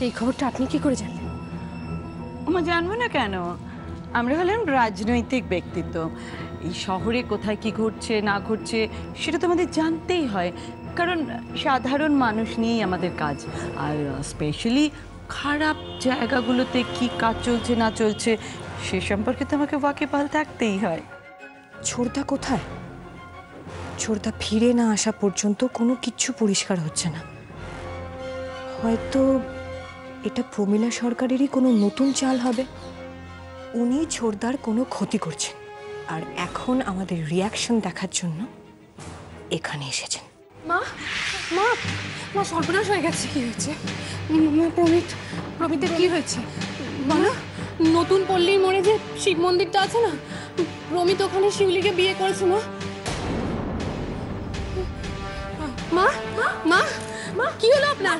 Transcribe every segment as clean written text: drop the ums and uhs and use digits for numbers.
এই খবরটা আপনি কি করে জানলেন? আমরা জানবো না কেন? আমরা হলাম রাজনৈতিক ব্যক্তিত্ব। এই শহরে কোথায় কি ঘটছে না ঘটছে সেটা তো আমাদের জানতেই হয়, কারণ সাধারণ মানুষ নিয়েই আমাদের কাজ। আর স্পেশালি খারাপ জায়গাগুলোতে কি কাজ চলছে না চলছে সে সম্পর্কে তো আমাকে ওয়াকিবহাল থাকতেই হয়। ছোড়দা কোথায়? ছোড়দা ফিরে না আসা পর্যন্ত কোনো কিচ্ছু পরিষ্কার হচ্ছে না। হয়তো এটা প্রমীলা সরকারেরই কোনো নতুন চাল হবে। উনি ছোড়দার কোনো ক্ষতি করছেন আর এখন আমাদের রিয়াকশন দেখার জন্য এখানে এসেছেন। মা মা মা সর্বনাশ হয়ে গেছে। কি হয়েছে? প্রমিতের কি হয়েছে বলো? নতুন পল্লীর মোড়ে যে শিব মন্দিরটা আছে না, প্রমিত ওখানে শিউলিকে বিয়ে করেছে। মা মা মা মা কি হলো আপনার?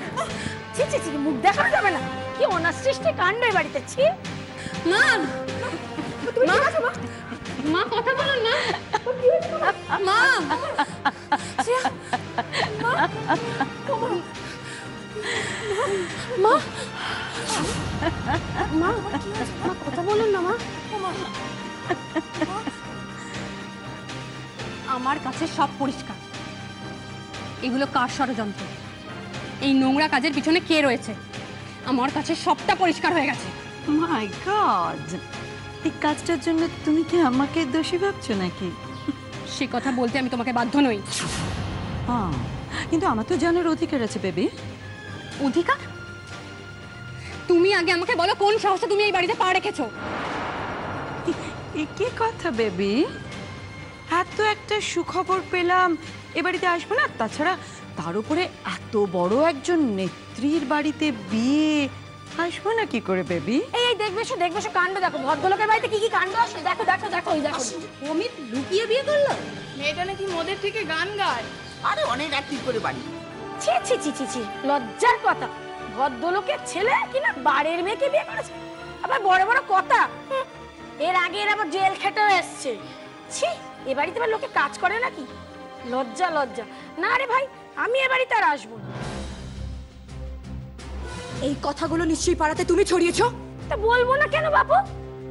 ছি ছি ছি, মুখ দেখানো যাবে না। কি অনাসৃষ্টি কাণ্ড এই বাড়িতে। ছি মা তুমি ঠিক আছো মা? মা কথা বলুন না। মা মা মা মা কথা বলুন না। মা আমার কাছে সব পরিষ্কার। এগুলো কার ষড়যন্ত্র? এই নোংরা কাজের পিছনে কে রয়েছে? আমার কাছে সবটা পরিষ্কার হয়ে গেছে। মাই গড, এই কাজটার জন্য তুমি কি আমাকে দোষী ভাবছো নাকি? সে কথা বলতে আমি তোমাকে বাধ্য নই। কিন্তু আমার তো জানার অধিকার আছে বেবি। অধিকার? তুমি আগে আমাকে বলো কোন সাহসে তুমি এই বাড়িতে পা রেখেছো? কি কথা বেবি? এত একটা সুখবর পেলাম, এ বাড়িতে আসবো না? তাছাড়া তার উপরে এত বড় একজন নেত্রীর বাড়িতে বিয়ে, আসবো না কি করে বেবি? এই দেখবে দেখবে কাণ্ড দেখো। ভদ্রলোকের বাড়িতে কি কি কাণ্ড আসে দেখো দেখো দেখো। ওই দেখো অমিত লুকিয়ে বিয়ে করলো। মেয়েটা নাকি মদের থেকে গান গায়। আরে অনেক অ্যাক্টিং করে বাড়ি। ছি ছি ছি ছি ছি, লজ্জার কথা। ভদ্রলোকের ছেলে কিনা বাড়ির মেয়েকে বিয়ে করেছে, আবার বড় বড় কথা। এর আগে এর আবার জেল খেটেও এসছে। ছি, এ বাড়িতে আবার লোকে কাজ করে নাকি? লজ্জা লজ্জা। না রে ভাই, আমি এ বাড়িতে আর আসবো না। এই কথাগুলো নিশ্চয়ই পাড়াতে তুমি ছড়িয়েছো। তা বলবো না কেন বাপু?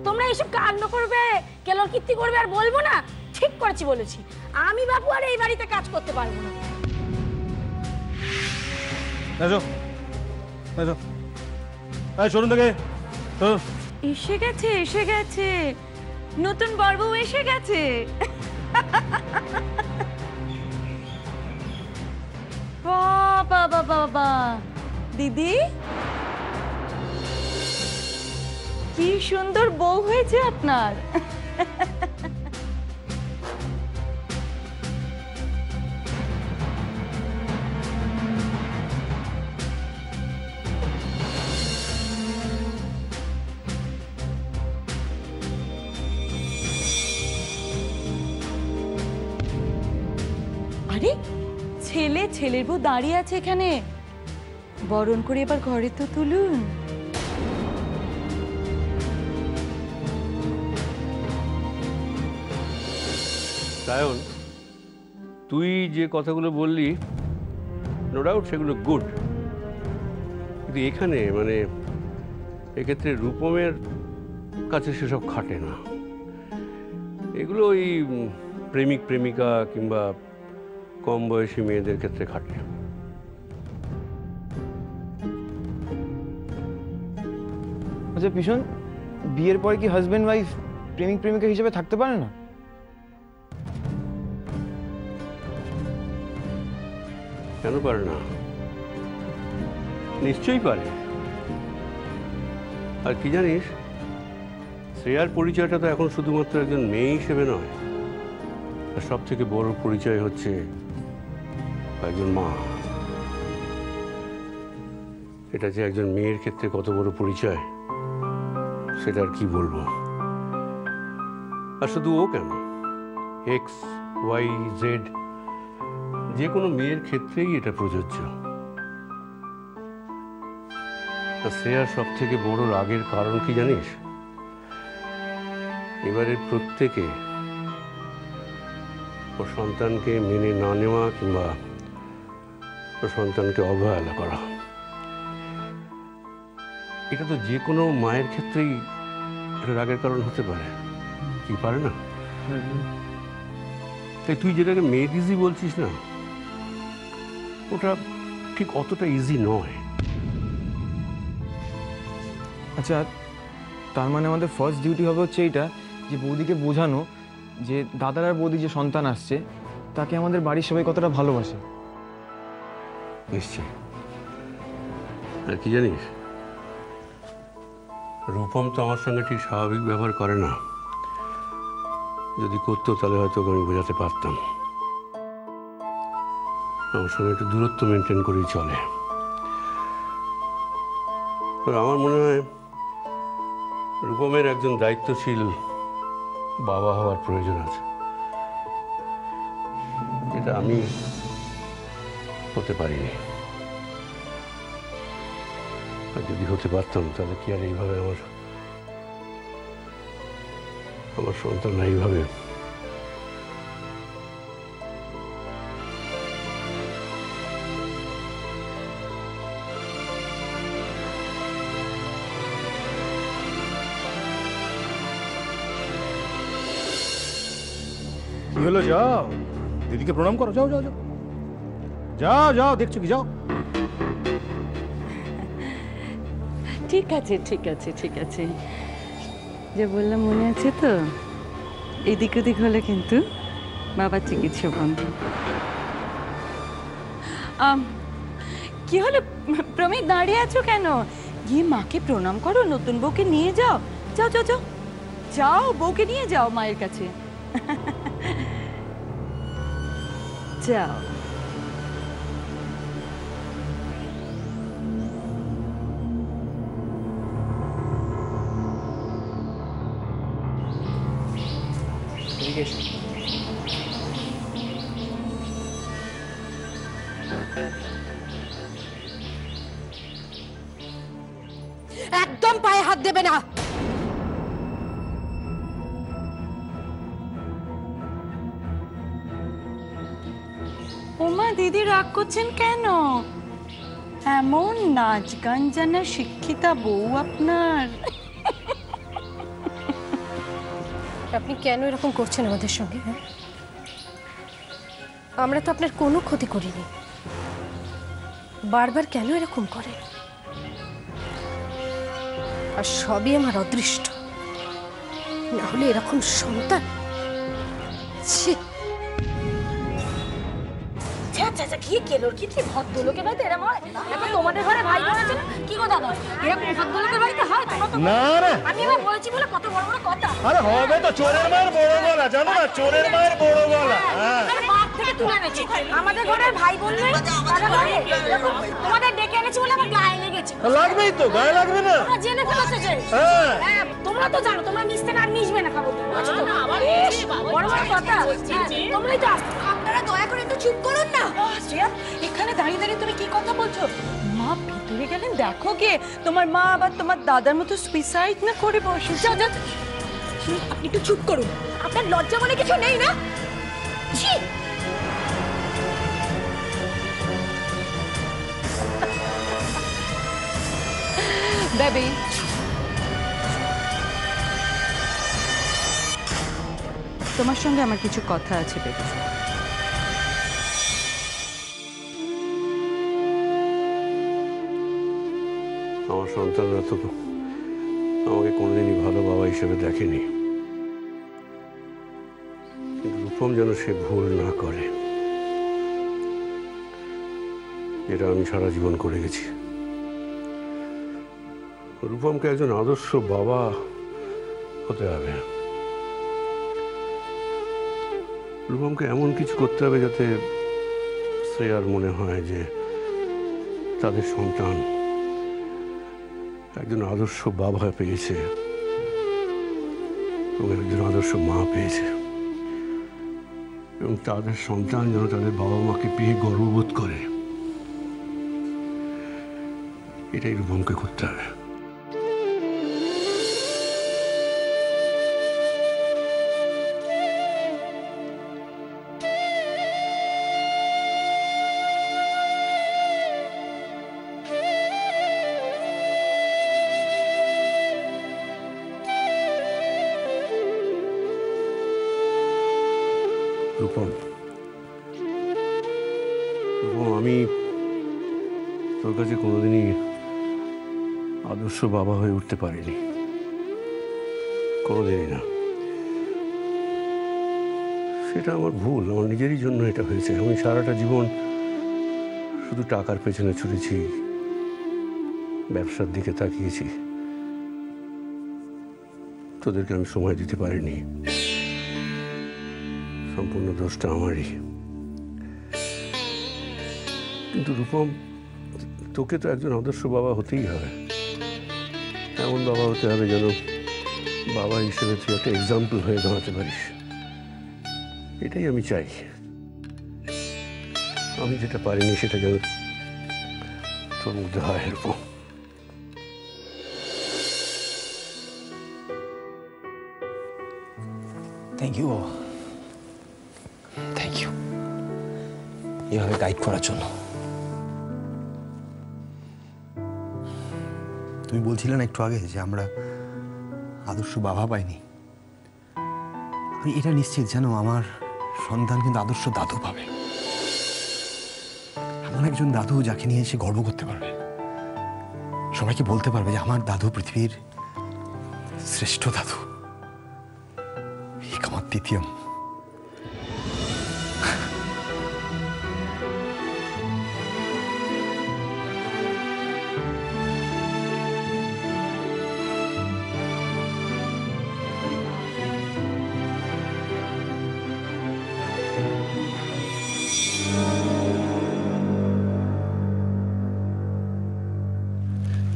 তোমরা এইসব কাণ্ড করবে, কেলোর কীর্তি করবে আর বলবো না? ঠিক করেছি বলেছি। আমি বাপু আর এই বাড়িতে কাজ করতে পারবো না। শোরুম থেকে এসে গেছে এসে গেছে, নতুন বরবউ এসে গেছে। বাবা বাবা বাবা, দিদি কি সুন্দর বউ হয়েছে আপনার। আরে ছেলে ছেলের বউ দাঁড়িয়ে আছে এখানে, বরণ করে এবার ঘরে তো তুলুন। সায়ন, তুই যে কথাগুলো বললি নো ডাউট সেগুলো গুড, কিন্তু এখানে মানে এক্ষেত্রে রূপমের কাছে সেসব খাটে না। এগুলো ওই প্রেমিক প্রেমিকা কিংবা কম বয়সী মেয়েদের ক্ষেত্রে খাটে। আচ্ছা পিছন, বিয়ের পরে কি হাজবেন্ড ওয়াইফ প্রেমিক প্রেমিকা হিসেবে থাকতে পারে না? কেন পারে না? নিশ্চয়ই পারে। আর কি জানিস, শ্রেয়ার পরিচয়টা তো এখন শুধুমাত্র একজন মেয়ে হিসেবে নয়, আর সব থেকে বড় পরিচয় হচ্ছে একজন মা। এটা যে একজন মেয়ের ক্ষেত্রে কত বড় পরিচয় সেটা আর কি বলবো। আর শুধু ও কেন, এক্স ওয়াই জেড যে কোনো মেয়ের ক্ষেত্রেই এটা প্রযোজ্য। শ্রেয়ার সব থেকে বড় রাগের কারণ কি জানিস? এবারে প্রত্যেকে ওর সন্তানকে মেনে না নেওয়া কিংবা ওর সন্তানকে অবহেলা করা। এটা তো যে কোনো মায়ের ক্ষেত্রেই এটা রাগের কারণ হতে পারে, কি পারে না? তাই তুই যেটাকে মেড ইজি বলছিস না, ওটা ঠিক অতটা ইজি নয়। আচ্ছা, তার মানে আমাদের ফার্স্ট ডিউটি হবে হচ্ছে এইটা, যে বৌদিকে বোঝানো যে দাদার আর বৌদি যে সন্তান আসছে তাকে আমাদের বাড়ির সবাই কতটা ভালোবাসে। নিশ্চয়। আর কি জানিস, রূপম তো আমার সঙ্গে ঠিক স্বাভাবিক ব্যবহার করে না। যদি করতো তাহলে হয়তো আমি বোঝাতে পারতাম। আমার সঙ্গে একটু দূরত্ব মেনটেন করেই চলে। আমার মনে হয় রূপমের একজন দায়িত্বশীল বাবা হওয়ার প্রয়োজন আছে, যেটা আমি হতে পারিনি। আর যদি হতে পারতাম তাহলে কি আর এইভাবে আমার সন্তান এইভাবে কি হলো? যাও দিদিকে প্রণাম করো, যাও যাও যাও যাও যাও, দেখছো কি, যাও। ঠিক আছে ঠিক আছে ঠিক আছে, যে বললাম মনে আছে তো? এদিক ওদিক হলে কিন্তু বাবার চিকিৎসা বন্ধ। কি হলো প্রমিত, দাঁড়িয়ে আছো কেন? গিয়ে মাকে প্রণাম করো, নতুন বউকে নিয়ে যাও। যাও যাও যাও যাও, বউকে নিয়ে যাও মায়ের কাছে। যাও। একদম পায়ে হাত দেবে না। ওমা দিদি, রাগ করছেন কেন? এমন নাচ গান জানা শিক্ষিতা বউ আপনার। আপনি কেন এরকম করছেন আমাদের সঙ্গে? আমরা তো আপনার কোনো ক্ষতি করিনি, বারবার কেন এরকম করে? আর সবই আমার অদৃষ্ট, না হলে এরকম সন্তান। ছি, কি কেলোর কি ভদ্রলোকের বাড়িতে এরকম হয়? এখন তোমাদের ঘরে ভাই বোন আছে না? কি গো দাদা, এরকম ভদ্রলোকের বাড়িতে হয়? তোমরা তো না রে, আমি এবার বলেছি বলে কত বড় বড় কথা। আরে হবে তো, চোরের মায়ের বড় গলা, জানো না, চোরের মায়ের বড় গলা। হ্যাঁ, বাপ থেকে তুলে এনেছি। আমাদের ঘরের ভাই বোন নেই, দাদা ঘরে এরকম তোমাদের ডেকে এনেছি বলে আমার গায়ে লেগেছে। লাগবেই তো, গায়ে লাগবে না? তোমরা জেনে ফেলেছো যে। হ্যাঁ, হ্যাঁ, তোমরা তো জানো তোমরা মিশতে না, আর মিশবে না, খাবো বুঝছো তো? ইস, বড় বড় কথা। হ্যাঁ, তোমরাই তো আসতে। আপনারা দয়া করে একটু চুপ করুন না। শ্রেয়া, এখানে দাঁড়িয়ে দাঁড়িয়ে তুমি কি কথা বলছো? মা ভিতরে গেলেন, দেখো গে তোমার মা আবার তোমার দাদার মতো সুইসাইড না করে বসে। যাও যাও, আপনি একটু চুপ করুন। আপনার লজ্জা বলে কিছু নেই না? ছি, বেবি, তোমার সঙ্গে আমার কিছু কথা আছে বেবি। আমার সন্তানরা তো আমাকে কোনোদিনই ভালো বাবা হিসেবে দেখেনি, কিন্তু রূপম যেন সে ভুল না করে, যেটা আমি সারা জীবন করে গেছি। রূপমকে একজন আদর্শ বাবা হতে হবে। রূপমকে এমন কিছু করতে হবে যাতে শ্রেয়ার মনে হয় যে তাদের সন্তান একজন আদর্শ বাবা পেয়েছে এবং একজন আদর্শ মা পেয়েছে, এবং তাদের সন্তান যেন তাদের বাবা মাকে পেয়ে গর্ববোধ করে। এটাই রূপমকে করতে হবে। রূপম, আমি তোর কাছে কোনোদিনই আদর্শ বাবা হয়ে উঠতে পারিনি, কোনোদিনই না। সেটা আমার ভুল, আমার নিজেরই জন্য এটা হয়েছে। আমি সারাটা জীবন শুধু টাকার পেছনে ছুটেছি, ব্যবসার দিকে তাকিয়েছি, তোদেরকে আমি সময় দিতে পারিনি। সম্পূর্ণ দোষটা আমারই। কিন্তু রূপম, তোকে তো একজন আদর্শ বাবা হতেই হবে। এমন বাবা হতে হবে যেন বাবা হিসেবে তুই একটা এক্সাম্পল হয়ে দাঁড়াতে পারিস। এটাই আমি চাই। আমি যেটা পারিনি সেটা যেন তোর মধ্যে হয়। এরকম থ্যাংক ইউ বাবা, থ্যাংক ইউ এভাবে গাইড করার জন্য। তুমি বলছিলে না একটু আগে যে আমরা আদর্শ বাবা পাইনি, আমি এটা নিশ্চিত জানো আমার সন্তান কিন্তু আদর্শ দাদু পাবে। এমন একজন দাদু যাকে নিয়ে এসে গর্ব করতে পারবে, সবাইকে বলতে পারবে যে আমার দাদু পৃথিবীর শ্রেষ্ঠ দাদু, আমার দ্বিতীয়।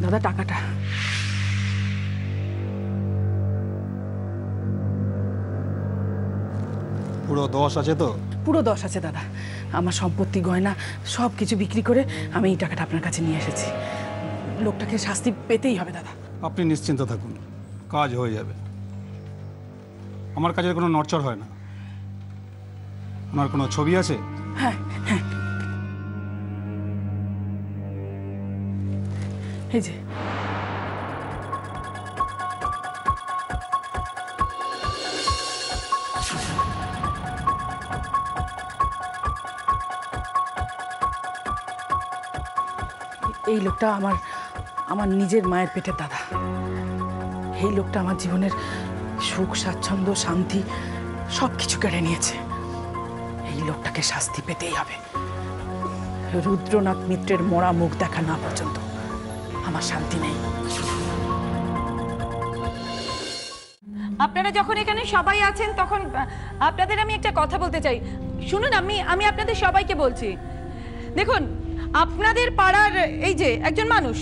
দাদা, টাকাটা। পুরো 10 আছে তো? পুরো 10 আছে দাদা। আমার সম্পত্তি, গয়না সব কিছু বিক্রি করে আমি এই টাকাটা আপনার কাছে নিয়ে এসেছি। লোকটাকে শাস্তি পেতেই হবে দাদা। আপনি নিশ্চিন্ত থাকুন, কাজ হয়ে যাবে। আমার কাজের কোনো নড়চড় হয় না। আমার কোনো ছবি আছে? হ্যাঁ হ্যাঁ, এই যে। এই লোকটা আমার নিজের মায়ের পেটের দাদা। এই লোকটা আমার জীবনের সুখ, স্বাচ্ছন্দ্য, শান্তি সব কিছু কেড়ে নিয়েছে। এই লোকটাকে শাস্তি পেতেই হবে। রুদ্রনাথ মিত্রের মরা মুখ দেখা না পর্যন্ত আমার শান্তি নেই। আপনারা যখন এখানে সবাই আছেন তখন আপনাদের আমি একটা কথা বলতে চাই। শুনুন, আমি আপনাদের সবাইকে বলছি, দেখুন, আপনাদের পাড়ার এই যে একজন মানুষ,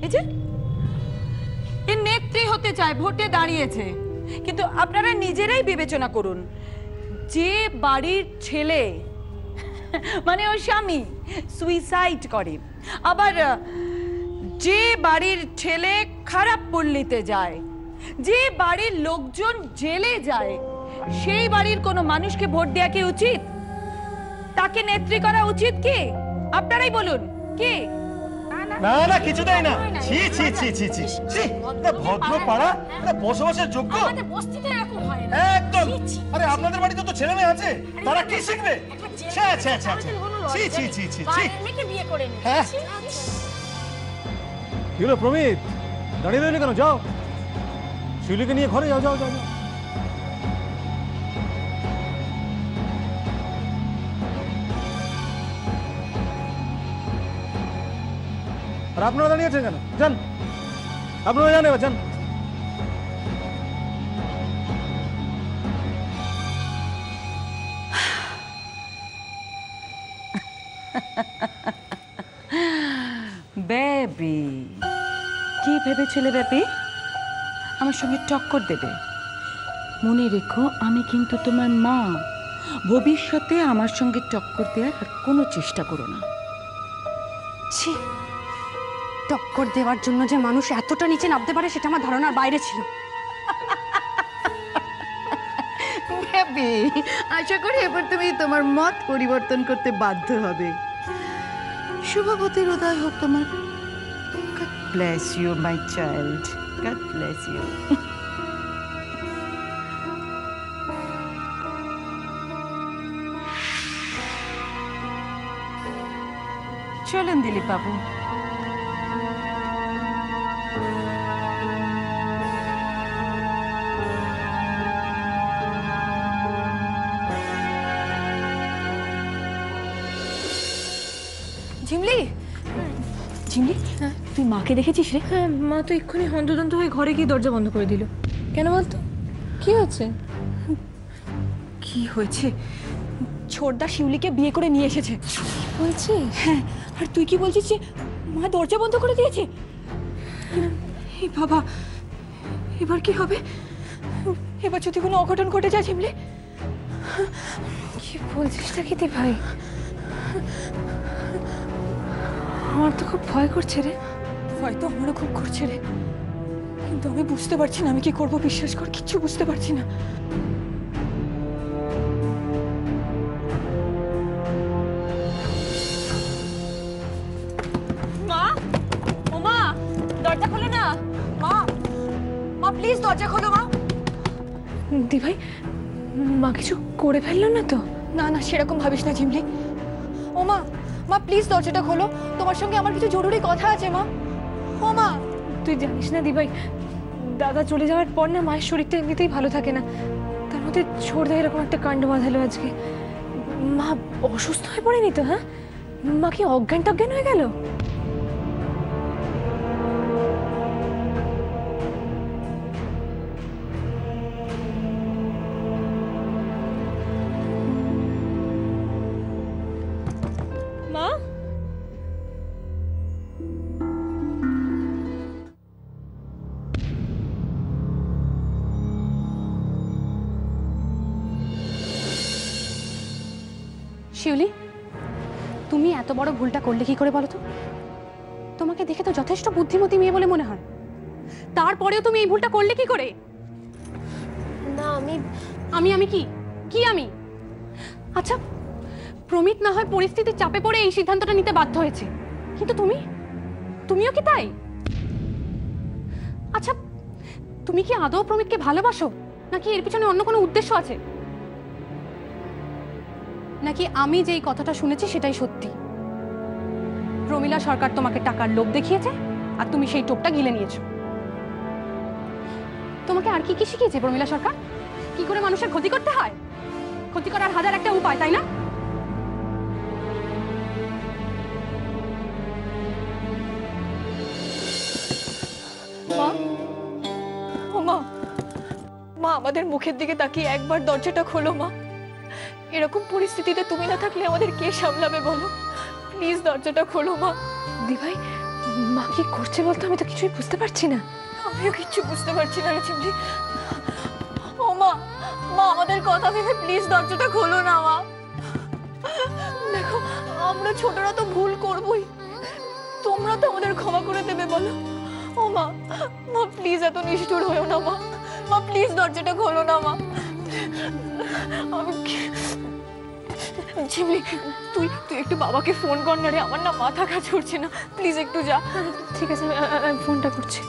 এই যে এর নেত্রী হতে চায়, ভোটে দাঁড়িয়েছে, কিন্তু আপনারা নিজেরাই বিবেচনা করুন, যে বাড়ির ছেলে মানে ওর স্বামী সুইসাইড করে, আবার যে বাড়ির ছেলে খারাপ পল্লীতে যায়, যে বাড়ির লোকজন জেলে যায়, সেই বাড়ির কোনো মানুষকে ভোট দেওয়া কি উচিত? তাকে নেত্রী করা উচিত কি? আপনারাই বলুন, কি? না না, কিছুতেই না। ছি ছি ছি ছি ছি ছি, এটা ভদ্র পাড়া, এটা বসবাসের যোগ্য? আমাদের বস্তিতে এরকম হয় না। একদম। আরে আপনাদের বাড়িতে তো ছেলে মেয়ে আছে, তারা কি শিখবে? ছি ছি ছি ছি ছি ছি ছি ছি ছি। বাইরের মেয়েকে বিয়ে করে নিয়ে। হ্যাঁ। কি হলো প্রমিত, দাঁড়িয়ে রইলে কেন? যাও, শিউলিকে নিয়ে ঘরে যাও, যাও যাও যাও। আর আপনারা দাঁড়িয়ে আছেন কেন? যান, আপনারা যান, এবার যান। বেবি, কি ভেবেছিলে বেবি আমার সঙ্গে টক্কর দেবে? মনে রেখো, আমি কিন্তু তোমার মা। ভবিষ্যতে আমার সঙ্গে টক্কর দেওয়ার আর কোনো চেষ্টা করো না। ছি, টক্কর দেওয়ার জন্য যে মানুষ এতটা নিচে নামতে পারে সেটা আমার ধারণার বাইরে ছিল। বেবি, আশা করি এবার তুমি তোমার মত পরিবর্তন করতে বাধ্য হবে। শুভবতীর উদয় হোক তোমার। God bless you, my child. God bless you. চলেন দিলীপ বাবু। ঝিমলি, ঝিমলি, তুই মাকে দেখেছিস রে? হ্যাঁ, মা তো এক্ষুনি হন্তদন্ত হয়ে ঘরে গিয়ে দরজা বন্ধ করে দিল। কেন বলতো, কি হয়েছে? কি হয়েছে? ছোটদা শিউলিকে বিয়ে করে নিয়ে এসেছে। বলছিস? হ্যাঁ, আর তুই কি বলছিস যে মা দরজা বন্ধ করে দিয়েছে? এই বাবা, এবার কি হবে? এবার যদি কোনো অঘটন ঘটে যায় ঝিমলি? কি বলছিস নাকি তুই ভাই? আমার তো খুব ভয় করছে রে। ভয় তো আমারও খুব করছে রে, কিন্তু আমি বুঝতে পারছি না আমি কি করবো। বিশ্বাস কর, কিচ্ছু বুঝতে পারছি না। মা, ও মা, দরজা খোলো না। মা, মা প্লিজ দরজা খোলো মা। দি ভাই, মা কিছু করে ফেললো না তো? না না, সেরকম ভাবিস না ঝিমলি। ও মা, মা প্লিজ দরজাটা খোলো, তোমার সঙ্গে আমার কিছু জরুরি কথা আছে মা। ও মা, তুই জানিস না দি ভাই, দাদা চলে যাওয়ার পর না মায়ের শরীরটা এমনিতেই ভালো থাকে না, তার মধ্যে ছোটদা এরকম একটা কাণ্ড বাঁধালো আজকে। মা অসুস্থ হয়ে পড়েনি তো? হ্যাঁ, মা কি অজ্ঞান টজ্ঞান হয়ে গেল? মা, শিউলি, তুমি এত বড় ভুলটা করলে কি করে বলো তো? তোমাকে দেখে তো যথেষ্ট বুদ্ধিমতী মেয়ে বলে মনে হয়, তারপরেও তুমি এই ভুলটা করলে কি করে? না আমি আমি কি কি আমি? আচ্ছা, প্রমিত না হয় পরিস্থিতির চাপে পড়ে এই সিদ্ধান্তটা নিতে বাধ্য হয়েছে, কিন্তু তুমিও কি তাই? আচ্ছা, তুমি কি আদৌ প্রমিতকে ভালোবাসো, নাকি এর পিছনে অন্য কোনো উদ্দেশ্য আছে? নাকি আমি যেই কথাটা শুনেছি সেটাই সত্যি? প্রমিলা সরকার তোমাকে টাকার লোভ দেখিয়েছে আর তুমি সেই টোপটা গিলে নিয়েছো। তোমাকে আর কি কি শিখিয়েছে প্রমিলা সরকার? কি করে মানুষের ক্ষতি করতে হয়? ক্ষতি করার হাজার একটা উপায়, তাই না? মা, ও মা, মা আমাদের মুখের দিকে তাকিয়ে একবার দরজাটা খোলো মা। এরকম পরিস্থিতিতে তুমি না থাকলে আমাদের কে সামলাবে বলো? প্লিজ দরজাটা খোলো মা। দি ভাই, মা কি করছে বলতো? আমি তো কিছুই বুঝতে পারছি না। আমিও কিচ্ছু বুঝতে পারছি না রে ঝিমলি। ও মা, মা আমাদের কথা ভেবে প্লিজ দরজাটা খোলো না মা। দেখো, আমরা ছোটরা তো ভুল করবই, তোমরা তো আমাদের ক্ষমা করে দেবে বলো। ও মা, মা প্লিজ এত নিষ্ঠুর হয়েও না মা। মা প্লিজ দরজাটা খোলো না মা। আমি ঝিমলি, তুই একটু বাবাকে ফোন কর না রে, আমার না মাথা কাজ করছে না। প্লিজ একটু যা। ঠিক আছে, আমি ফোনটা করছি।